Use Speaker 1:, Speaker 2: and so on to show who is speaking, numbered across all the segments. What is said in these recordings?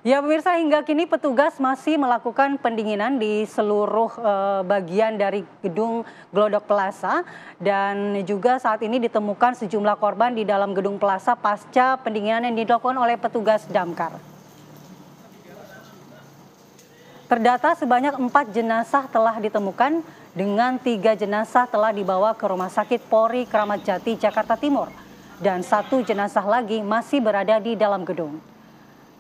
Speaker 1: Ya pemirsa, hingga kini petugas masih melakukan pendinginan di seluruh bagian dari gedung Glodok Plaza dan juga saat ini ditemukan sejumlah korban di dalam gedung Plaza pasca pendinginan yang dilakukan oleh petugas damkar. Terdata sebanyak 4 jenazah telah ditemukan dengan 3 jenazah telah dibawa ke Rumah Sakit Polri Kramat Jati, Jakarta Timur dan 1 jenazah lagi masih berada di dalam gedung.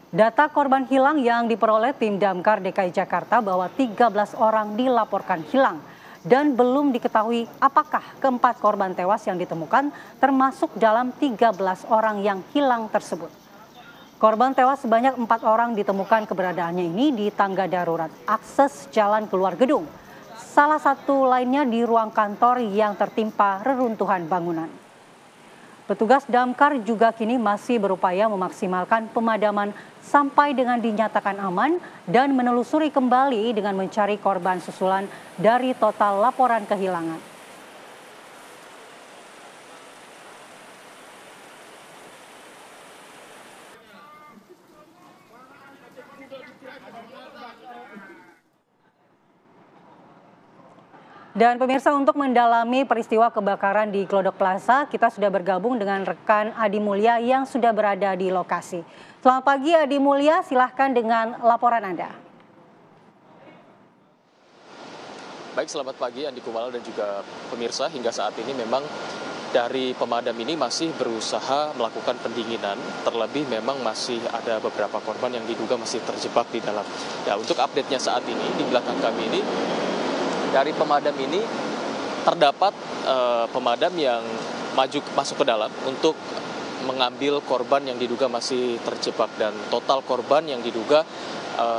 Speaker 1: Data korban hilang yang diperoleh tim Damkar DKI Jakarta bahwa 13 orang dilaporkan hilang dan belum diketahui apakah keempat korban tewas yang ditemukan termasuk dalam 13 orang yang hilang tersebut. Korban tewas sebanyak 4 orang ditemukan keberadaannya ini di tangga darurat akses jalan keluar gedung. Salah satu lainnya di ruang kantor yang tertimpa reruntuhan bangunan. Petugas damkar juga kini masih berupaya memaksimalkan pemadaman sampai dengan dinyatakan aman dan menelusuri kembali dengan mencari korban susulan dari total laporan kehilangan. Dan pemirsa, untuk mendalami peristiwa kebakaran di Glodok Plaza, kita sudah bergabung dengan rekan Adi Mulya yang sudah berada di lokasi. Selamat pagi Adi Mulya, silahkan dengan laporan Anda.
Speaker 2: Baik, selamat pagi Andi Kumala dan juga pemirsa. Hingga saat ini memang dari pemadam ini masih berusaha melakukan pendinginan. Terlebih memang masih ada beberapa korban yang diduga masih terjebak di dalam. Ya, untuk update-nya saat ini di belakang kami ini, dari pemadam ini terdapat pemadam yang masuk ke dalam untuk mengambil korban yang diduga masih terjebak, dan total korban yang diduga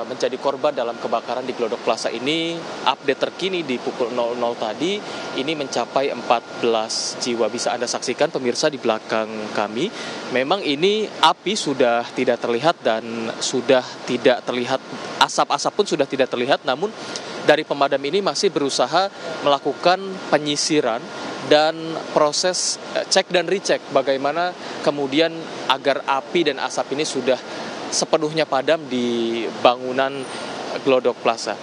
Speaker 2: menjadi korban dalam kebakaran di Glodok Plaza ini, update terkini di pukul 00 tadi ini mencapai 14 jiwa. Bisa Anda saksikan pemirsa di belakang kami, memang ini api sudah tidak terlihat dan sudah tidak terlihat asap pun sudah tidak terlihat, namun dari pemadam ini masih berusaha melakukan penyisiran dan proses cek dan recheck bagaimana kemudian agar api dan asap ini sudah sepenuhnya padam di bangunan Glodok Plaza.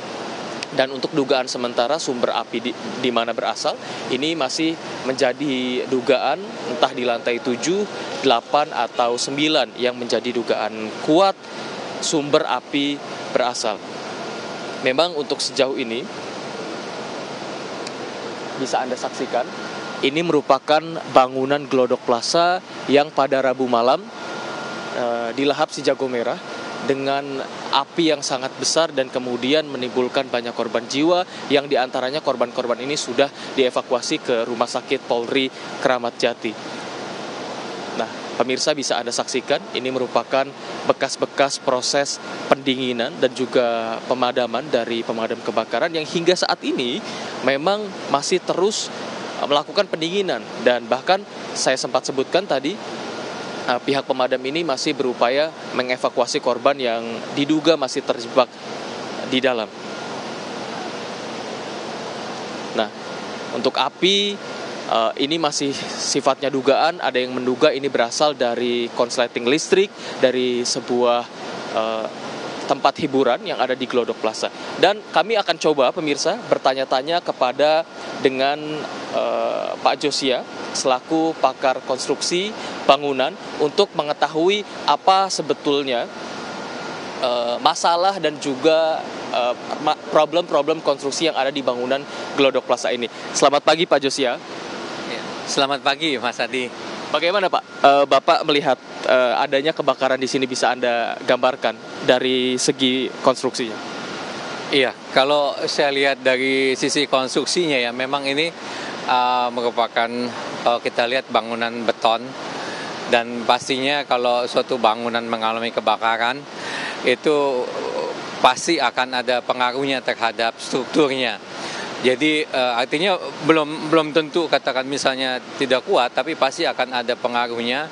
Speaker 2: Dan untuk dugaan sementara sumber api di mana berasal, ini masih menjadi dugaan entah di lantai 7, 8, atau 9 yang menjadi dugaan kuat sumber api berasal. Memang untuk sejauh ini bisa Anda saksikan, ini merupakan bangunan Glodok Plaza yang pada Rabu malam dilahap si jago merah dengan api yang sangat besar dan kemudian menimbulkan banyak korban jiwa yang diantaranya korban-korban ini sudah dievakuasi ke Rumah Sakit Polri Kramat Jati. Nah, pemirsa bisa Anda saksikan, ini merupakan bekas-bekas proses pendinginan dan juga pemadaman dari pemadam kebakaran yang hingga saat ini memang masih terus melakukan pendinginan. Dan bahkan saya sempat sebutkan tadi, pihak pemadam ini masih berupaya mengevakuasi korban yang diduga masih terjebak di dalam. Nah, untuk api ini masih sifatnya dugaan, ada yang menduga ini berasal dari konsleting listrik dari sebuah tempat hiburan yang ada di Glodok Plaza. Dan kami akan coba pemirsa bertanya-tanya kepada dengan Pak Josia selaku pakar konstruksi bangunan untuk mengetahui apa sebetulnya masalah dan juga problem-problem konstruksi yang ada di bangunan Glodok Plaza ini. Selamat pagi Pak Josia.
Speaker 3: Selamat pagi Mas Adi.
Speaker 2: Bagaimana Pak, Bapak melihat adanya kebakaran di sini, bisa Anda gambarkan dari segi konstruksinya?
Speaker 3: Iya, kalau saya lihat dari sisi konstruksinya ya, memang ini merupakan kita lihat bangunan beton, dan pastinya kalau suatu bangunan mengalami kebakaran itu pasti akan ada pengaruhnya terhadap strukturnya. Jadi artinya belum tentu katakan misalnya tidak kuat, tapi pasti akan ada pengaruhnya.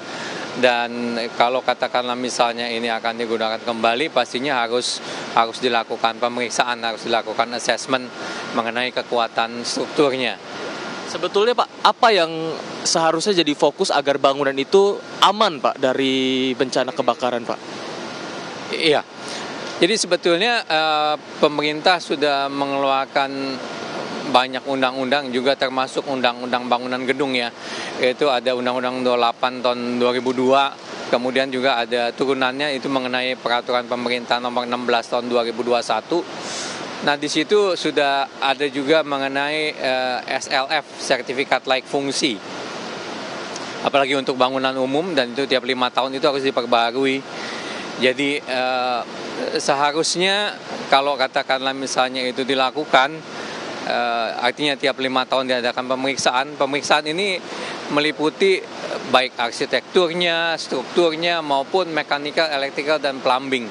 Speaker 3: Dan kalau katakanlah misalnya ini akan digunakan kembali, pastinya harus dilakukan pemeriksaan, harus dilakukan assessment mengenai kekuatan strukturnya.
Speaker 2: Sebetulnya Pak, apa yang seharusnya jadi fokus agar bangunan itu aman Pak dari bencana kebakaran Pak?
Speaker 3: Iya, Jadi sebetulnya pemerintah sudah mengeluarkan banyak undang-undang, juga termasuk undang-undang bangunan gedung ya. Yaitu ada Undang-Undang 28 tahun 2002, kemudian juga ada turunannya itu mengenai peraturan pemerintah nomor 16 tahun 2021. Nah, di situ sudah ada juga mengenai SLF, sertifikat layak fungsi. Apalagi untuk bangunan umum, dan itu tiap 5 tahun itu harus diperbarui. Jadi seharusnya kalau katakanlah misalnya itu dilakukan, artinya tiap 5 tahun diadakan pemeriksaan ini meliputi baik arsitekturnya, strukturnya, maupun mekanikal, elektrikal, dan plumbing.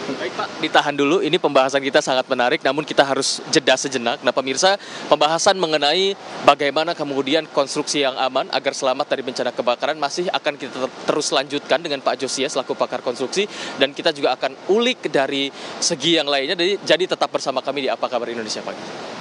Speaker 2: Baik Pak, ditahan dulu, ini pembahasan kita sangat menarik, namun kita harus jeda sejenak. Nah pemirsa, pembahasan mengenai bagaimana kemudian konstruksi yang aman agar selamat dari bencana kebakaran masih akan kita terus lanjutkan dengan Pak Josiah selaku pakar konstruksi, dan kita juga akan ulik dari segi yang lainnya, jadi tetap bersama kami di Apa Kabar Indonesia Pagi.